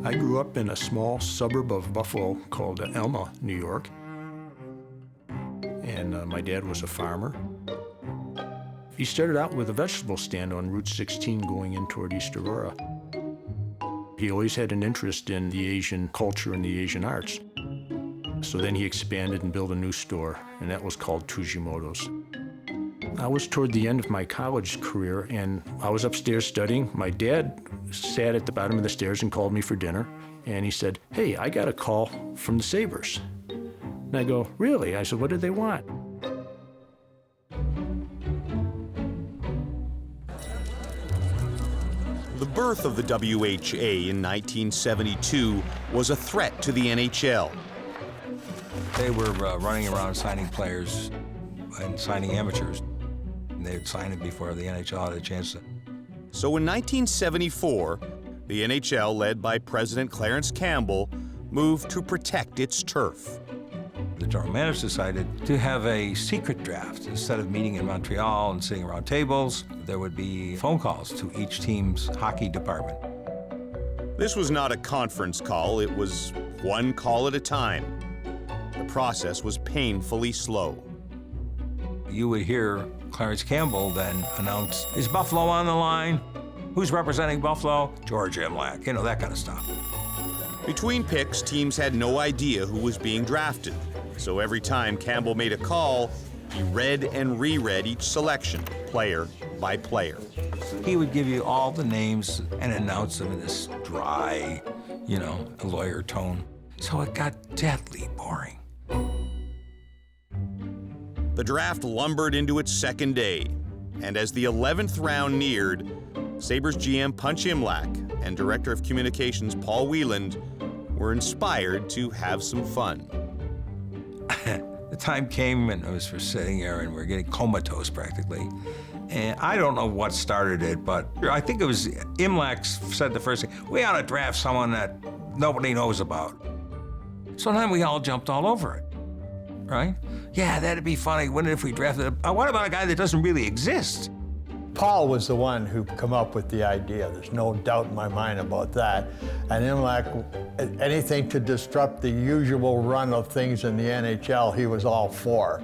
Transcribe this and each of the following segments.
I grew up in a small suburb of Buffalo called Elma, New York. And my dad was a farmer. He started out with a vegetable stand on Route 16 going in toward East Aurora. He always had an interest in the Asian culture and the Asian arts. So then he expanded and built a new store, and that was called Tsujimoto's. I was toward the end of my college career, and I was upstairs studying. My dad sat at the bottom of the stairs and called me for dinner, and he said, "Hey, I got a call from the Sabres." And I go, "Really?" I said, "What did they want?" The birth of the WHA in 1972 was a threat to the NHL. They were running around signing players and signing amateurs. And they would sign it before the NHL had a chance to. So in 1974, the NHL, led by President Clarence Campbell, moved to protect its turf. The general manager decided to have a secret draft. Instead of meeting in Montreal and sitting around tables, there would be phone calls to each team's hockey department. This was not a conference call, it was one call at a time. The process was painfully slow. You would hear Clarence Campbell then announce, "Is Buffalo on the line? Who's representing Buffalo?" "George Imlach," you know, that kind of stuff. Between picks, teams had no idea who was being drafted. So every time Campbell made a call, he read and reread each selection, player by player. He would give you all the names and announce them in this dry, you know, lawyer tone. So it got deadly boring. The draft lumbered into its second day, and as the 11th round neared, Sabres GM Punch Imlach and Director of Communications Paul Wieland were inspired to have some fun. The time came and I was for sitting there and we were getting comatose practically. And I don't know what started it, but I think it was Imlach said the first thing, "We ought to draft someone that nobody knows about." So then we all jumped all over it, right? "Yeah, that'd be funny, wouldn't it, if we drafted what about a guy that doesn't really exist?" Paul was the one who come up with the idea. There's no doubt in my mind about that. And Imlach, anything to disrupt the usual run of things in the NHL, he was all for.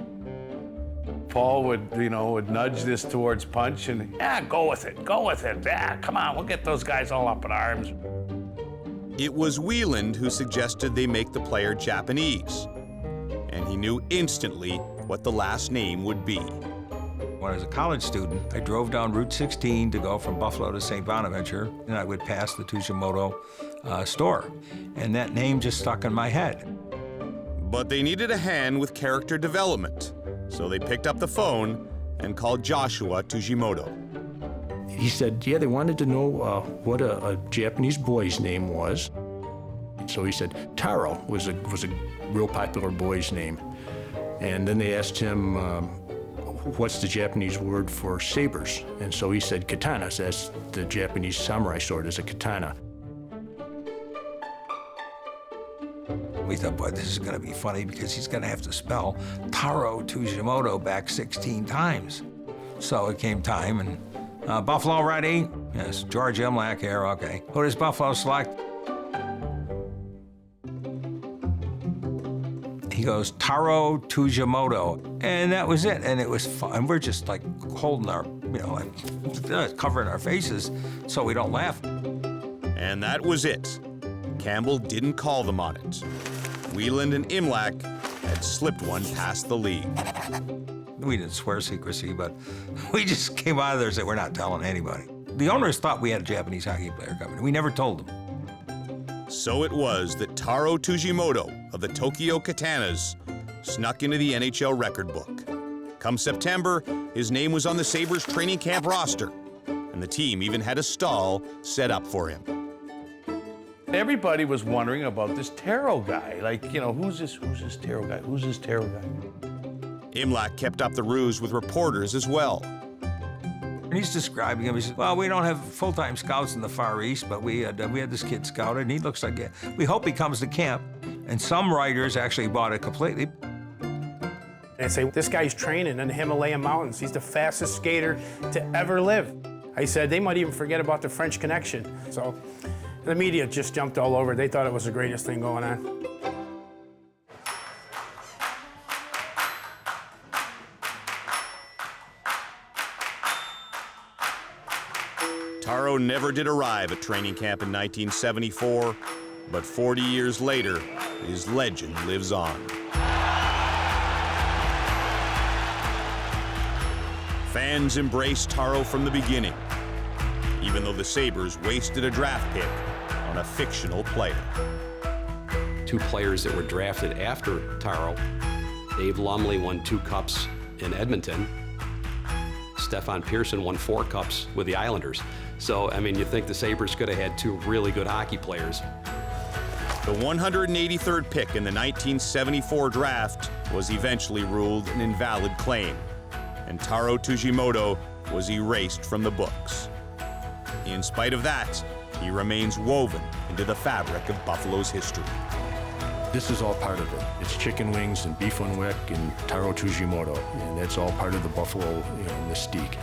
Paul would nudge this towards Punch and, "Yeah, go with it, yeah, come on, we'll get those guys all up in arms." It was Wieland who suggested they make the player Japanese, and he knew instantly what the last name would be. When I was a college student, I drove down Route 16 to go from Buffalo to St. Bonaventure, and I would pass the Tsujimoto store. And that name just stuck in my head. But they needed a hand with character development, so they picked up the phone and called Joshua Tsujimoto. He said, yeah, they wanted to know what a Japanese boy's name was. So he said, Taro was a real popular boy's name. And then they asked him, what's the Japanese word for sabers? And so he said katanas, as the Japanese samurai sword is a katana. We thought, boy, this is going to be funny because he's going to have to spell Taro Tsujimoto back 16 times. So it came time, and Buffalo ready? Yes, George Imlach here, okay. Who does Buffalo select? He goes, Taro Tsujimoto. And that was it, and it was fun. And we're just like holding our, like, covering our faces so we don't laugh. And that was it. Campbell didn't call them on it. Wieland and Imlach had slipped one past the league. We didn't swear secrecy, but we just came out of there and said, we're not telling anybody. The owners thought we had a Japanese hockey player coming. We never told them. So it was that Taro Tsujimoto of the Tokyo Katanas snuck into the NHL record book. Come September, his name was on the Sabres training camp roster, and the team even had a stall set up for him. Everybody was wondering about this Taro guy. Like, who's this Taro guy? Who's this Taro guy? Imlach kept up the ruse with reporters as well. And he's describing him. He says, well, we don't have full-time scouts in the Far East, but we had this kid scouted, and he looks like it. We hope he comes to camp. And some writers actually bought it completely. And say, this guy's training in the Himalayan mountains. He's the fastest skater to ever live. I said, they might even forget about the French Connection. So The media just jumped all over it. They thought it was the greatest thing going on. Taro never did arrive at training camp in 1974, but 40 years later, his legend lives on. Fans embraced Taro from the beginning, even though the Sabres wasted a draft pick on a fictional player. Two players that were drafted after Taro. Dave Lumley won 2 cups in Edmonton. Stefan Pearson won 4 cups with the Islanders. So, I mean, you think the Sabres could have had 2 really good hockey players. The 183rd pick in the 1974 draft was eventually ruled an invalid claim, and Taro Tsujimoto was erased from the books. In spite of that, he remains woven into the fabric of Buffalo's history. This is all part of it. It's chicken wings and beef on wick and Taro Tsujimoto, and that's all part of the Buffalo mystique.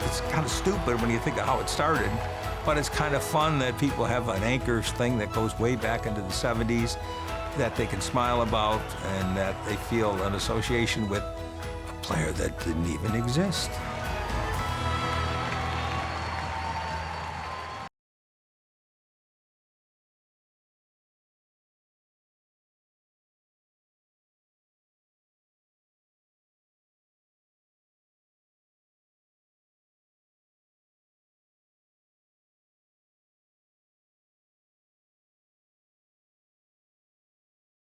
It's kind of stupid when you think of how it started, but it's kind of fun that people have an anchor thing that goes way back into the 70s that they can smile about and that they feel an association with a player that didn't even exist.